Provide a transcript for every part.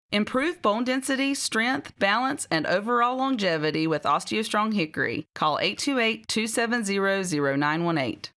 Improve bone density, strength, balance, and overall longevity with OsteoStrong Hickory. Call 828-270-0918.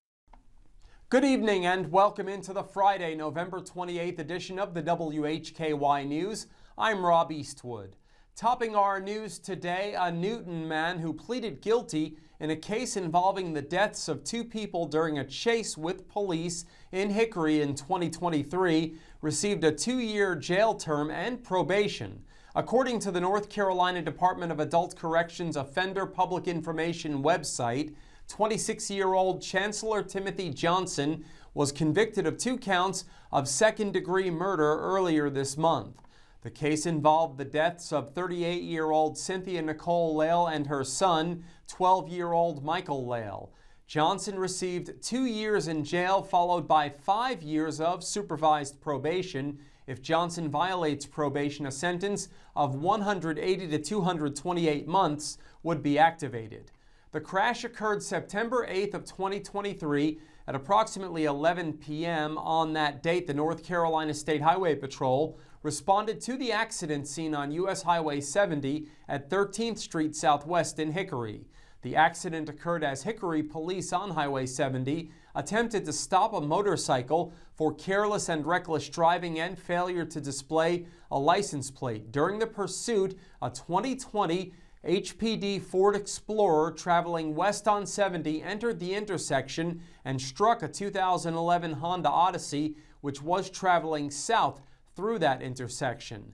Good evening and welcome into the Friday, November 28th edition of the WHKY News. I'm Rob Eastwood. Topping our news today, a Newton man who pleaded guilty in a case involving the deaths of two people during a chase with police in Hickory in 2023 received a 2-year jail term and probation. According to the North Carolina Department of Adult Corrections Offender Public Information website, 26-year-old Chancellor Timothy Johnson was convicted of 2 counts of second-degree murder earlier this month. The case involved the deaths of 38-year-old Cynthia Nicole Lale and her son, 12-year-old Michael Lale. Johnson received 2 years in jail, followed by 5 years of supervised probation. If Johnson violates probation, a sentence of 180 to 228 months would be activated. The crash occurred September 8th of 2023 at approximately 11 p.m. On that date, the North Carolina State Highway Patrol responded to the accident scene on U.S. Highway 70 at 13th Street Southwest in Hickory. The accident occurred as Hickory police on Highway 70 attempted to stop a motorcycle for careless and reckless driving and failure to display a license plate. During the pursuit, a 2020 HPD Ford Explorer traveling west on 70 entered the intersection and struck a 2011 Honda Odyssey, which was traveling south through that intersection.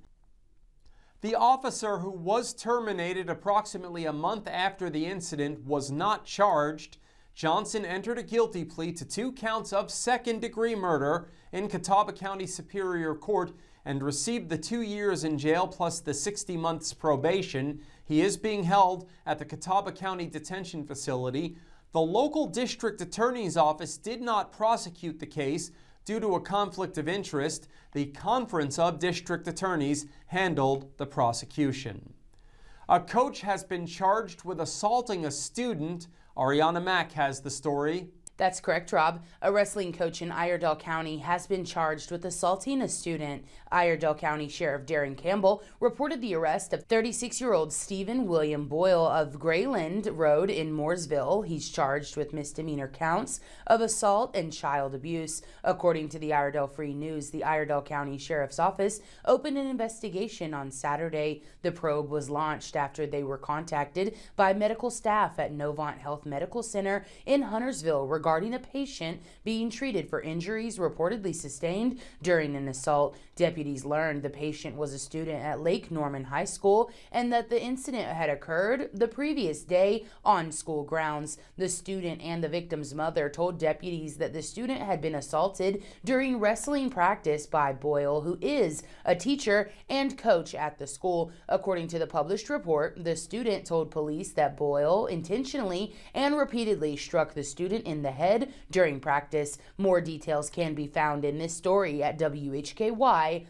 The officer, who was terminated approximately a month after the incident, was not charged. Johnson entered a guilty plea to 2 counts of second-degree murder in Catawba County Superior Court and received the 2 years in jail plus the 60 months probation. He is being held at the Catawba County Detention Facility. The local district attorney's office did not prosecute the case due to a conflict of interest. The Conference of District Attorneys handled the prosecution. A coach has been charged with assaulting a student. Ariana Mack has the story. That's correct, Rob. A wrestling coach in Iredell County has been charged with assaulting a student. Iredell County Sheriff Darren Campbell reported the arrest of 36-year-old Stephen William Boyle of Grayland Road in Mooresville. He's charged with misdemeanor counts of assault and child abuse. According to the Iredell Free News, the Iredell County Sheriff's Office opened an investigation on Saturday. The probe was launched after they were contacted by medical staff at Novant Health Medical Center in Huntersville regarding a patient being treated for injuries reportedly sustained during an assault. Deputies learned the patient was a student at Lake Norman High School and that the incident had occurred the previous day on school grounds. The student and the victim's mother told deputies that the student had been assaulted during wrestling practice by Boyle, who is a teacher and coach at the school. According to the published report, the student told police that Boyle intentionally and repeatedly struck the student in the head during practice. More details can be found in this story at WHKY.com.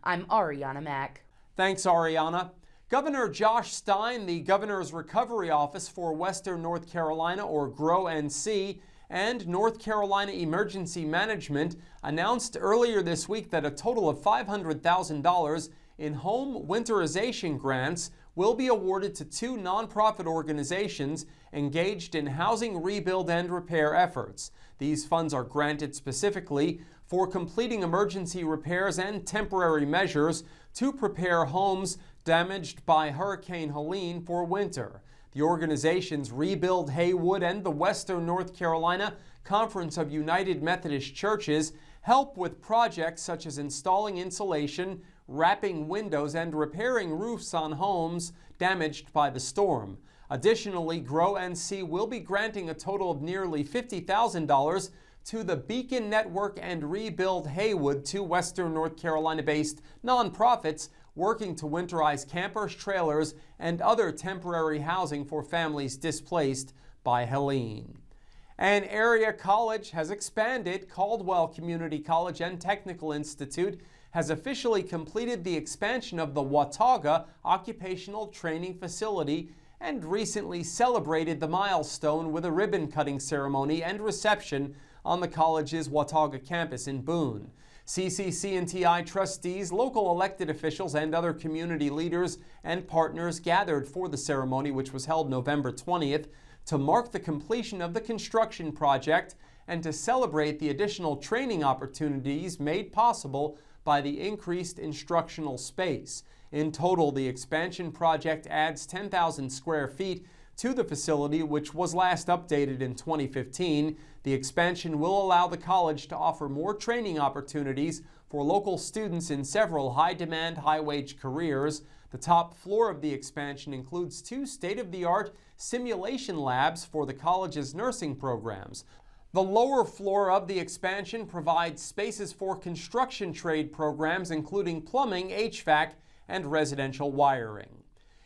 I'm Ariana Mack. Thanks, Ariana. Governor Josh Stein, the Governor's Recovery Office for Western North Carolina, or GROW-NC, and North Carolina Emergency Management announced earlier this week that a total of $500,000 in home winterization grants will be awarded to 2 nonprofit organizations engaged in housing rebuild and repair efforts. These funds are granted specifically for completing emergency repairs and temporary measures to prepare homes damaged by Hurricane Helene for winter. The organizations Rebuild Haywood and the Western North Carolina Conference of United Methodist Churches help with projects such as installing insulation, wrapping windows, and repairing roofs on homes damaged by the storm. Additionally, GROW-NC will be granting a total of nearly $50,000 to the Beacon Network and Rebuild Haywood, 2 Western North Carolina-based nonprofits working to winterize campers, trailers, and other temporary housing for families displaced by Helene. An area college has expanded. Caldwell Community College and Technical Institute has officially completed the expansion of the Watauga Occupational Training Facility and recently celebrated the milestone with a ribbon-cutting ceremony and reception on the college's Watauga campus in Boone. CCC and TI trustees, local elected officials, and other community leaders and partners gathered for the ceremony, which was held November 20th, to mark the completion of the construction project and to celebrate the additional training opportunities made possible by the increased instructional space. In total, the expansion project adds 10,000 square feet to the facility, which was last updated in 2015. The expansion will allow the college to offer more training opportunities for local students in several high-demand, high-wage careers. The top floor of the expansion includes 2 state-of-the-art simulation labs for the college's nursing programs. The lower floor of the expansion provides spaces for construction trade programs, including plumbing, HVAC, and residential wiring.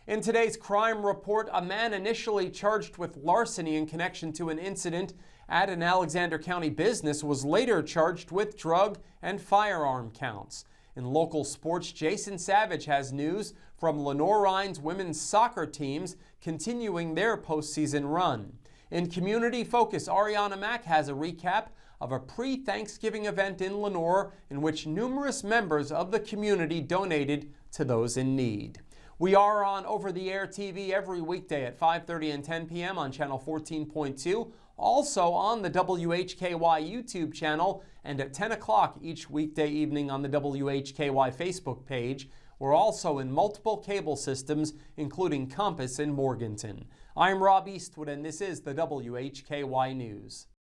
In today's crime report, a man initially charged with larceny in connection to an incident at an Alexander County business was later charged with drug and firearm counts. In local sports, Jason Savage has news from Lenore Rhines women's soccer teams continuing their postseason run. In Community Focus, Ariana Mack has a recap of a pre-Thanksgiving event in Lenore in which numerous members of the community donated to those in need. We are on over-the-air TV every weekday at 5:30 and 10 p.m. on channel 14.2, also on the WHKY YouTube channel, and at 10 o'clock each weekday evening on the WHKY Facebook page. We're also in multiple cable systems, including Compass in Morganton. I'm Rob Eastwood, and this is the WHKY News.